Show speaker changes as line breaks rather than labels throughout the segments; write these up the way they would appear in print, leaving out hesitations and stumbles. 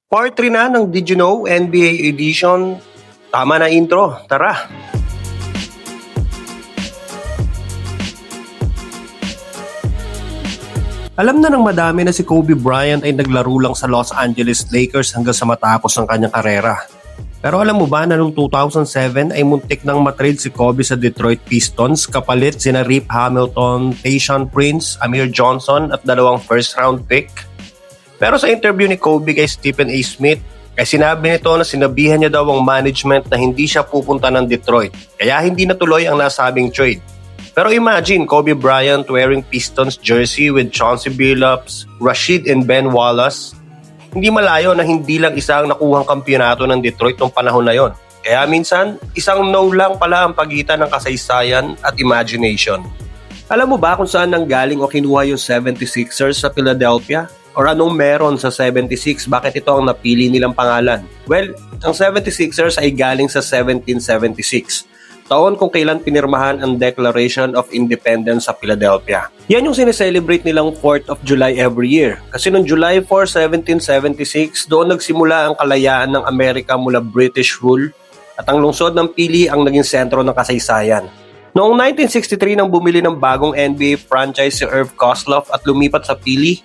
Part 3 na ng Did You Know NBA Edition. Tama na intro, tara! Alam na ng madami na si Kobe Bryant ay naglaro lang sa Los Angeles Lakers hanggang sa matapos ang kanyang karera. Pero alam mo ba na noong 2007 ay muntik nang matrade si Kobe sa Detroit Pistons kapalit sina Rip Hamilton, Tayshaun Prince, Amir Johnson at 2 first round pick? Pero sa interview ni Kobe kay Stephen A. Smith, ay sinabi nito na sinabihan niya daw ang management na hindi siya pupunta ng Detroit, kaya hindi natuloy ang nasabing trade. Pero imagine Kobe Bryant wearing Pistons jersey with Chauncey Billups, Rasheed and Ben Wallace. Hindi malayo na hindi lang isang nakuhang kampyonato ng Detroit noong panahon na yon. Kaya minsan, isang no lang pala ang pagitan ng kasaysayan at imagination. Alam mo ba kung saan nanggaling o kinuha yung 76ers sa Philadelphia? Or anong meron sa 76? Bakit ito ang napili nilang pangalan? Well, ang 76ers ay galing sa 1776. Taon kung kailan pinirmahan ang Declaration of Independence sa Philadelphia. Yan yung sineselebrate nilang 4th of July every year. Kasi noong July 4, 1776, doon nagsimula ang kalayaan ng Amerika mula British rule at ang lungsod ng Pili ang naging sentro ng kasaysayan. Noong 1963 nang bumili ng bagong NBA franchise si Irv Kosloff at lumipat sa Pili,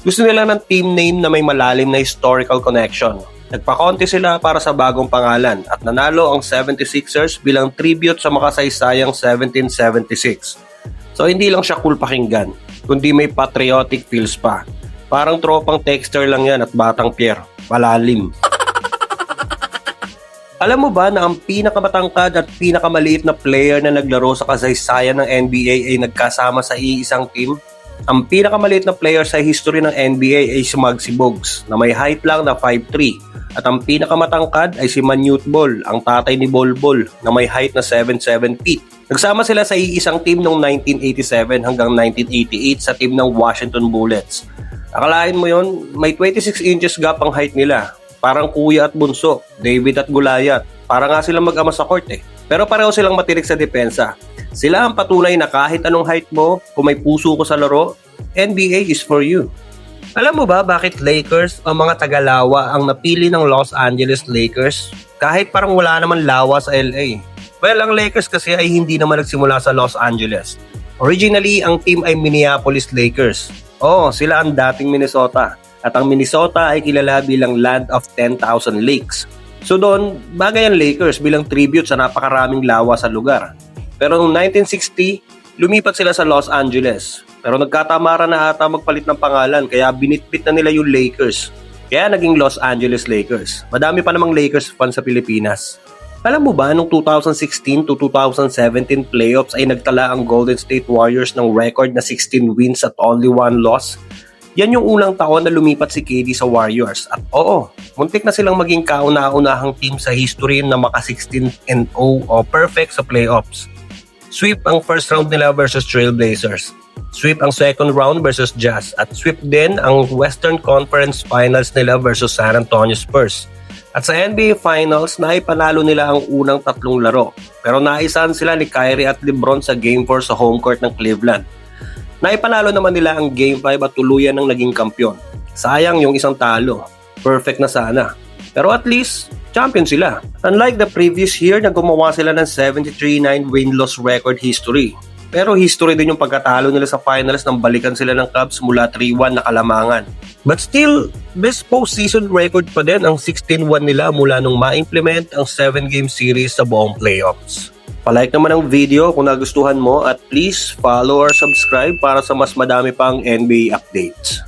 gusto nila ng team name na may malalim na historical connection. Nagpakonti sila para sa bagong pangalan at nanalo ang 76ers bilang tribute sa makasaysayang 1776. So hindi lang siya cool pakinggan, kundi may patriotic feels pa. Parang tropang Texter lang yan at Batang Pierre, malalim. Alam mo ba na ang pinakamatangkad at pinakamaliit na player na naglaro sa kasaysayan ng NBA ay nagkasama sa iisang team? Ang pinakamaliit na player sa history ng NBA ay si Muggsy Bogues na may height lang na 5'3". At ang pinakamatangkad ay si Manute Bol, ang tatay ni Bol Bol na may height na 7'7 feet. Nagsama sila sa iisang team noong 1987 hanggang 1988 sa team ng Washington Bullets. Akalain mo yon, may 26 inches gap ang height nila. Parang kuya at bunso, David at Goliath. Para nga silang mag-ama sa court eh. Pero pareho silang matirik sa depensa. Sila ang patunay na kahit anong height mo, kung may puso ko sa laro, NBA is for you. Alam mo ba bakit Lakers o mga taga-Lawa ang napili ng Los Angeles Lakers? Kahit parang wala naman lawa sa LA. Well, ang Lakers kasi ay hindi naman nagsimula sa Los Angeles. Originally, ang team ay Minneapolis Lakers. Oo, sila ang dating Minnesota. At ang Minnesota ay kilala bilang Land of 10,000 Lakes. So doon, bagay ang Lakers bilang tribute sa napakaraming lawa sa lugar. Pero noong 1960, lumipat sila sa Los Angeles. Pero nagkatamara na ata magpalit ng pangalan kaya binitbit na nila yung Lakers. Kaya naging Los Angeles Lakers. Madami pa namang Lakers fan sa Pilipinas. Alam mo ba, noong 2016 to 2017 playoffs ay nagtala ang Golden State Warriors ng record na 16 wins at only 1 loss? Yan yung unang taon na lumipat si KD sa Warriors. At oo, muntik na silang maging kauna-unahang team sa history na maka 16-0 o perfect sa playoffs. Sweep ang first round nila versus Trailblazers. Sweep ang second round versus Jazz at sweep din ang Western Conference Finals nila versus San Antonio Spurs. At sa NBA Finals, naipanalo nila ang unang 3 laro. Pero naisahan sila ni Kyrie at LeBron sa Game 4 sa home court ng Cleveland. Naipanalo naman nila ang Game 5 at tuluyan ng naging kampyon. Sayang yung isang talo. Perfect na sana. Pero at least, champion sila. Unlike the previous year na gumawa sila ng 73-9 win-loss record history. Pero history din yung pagkatalo nila sa finals nang balikan sila ng Cubs mula 3-1 na kalamangan. But still, best postseason record pa din ang 16-1 nila mula nung ma-implement ang 7-game series sa buong playoffs. Palike naman ang video kung nagustuhan mo at please follow or subscribe para sa mas madami pang NBA updates.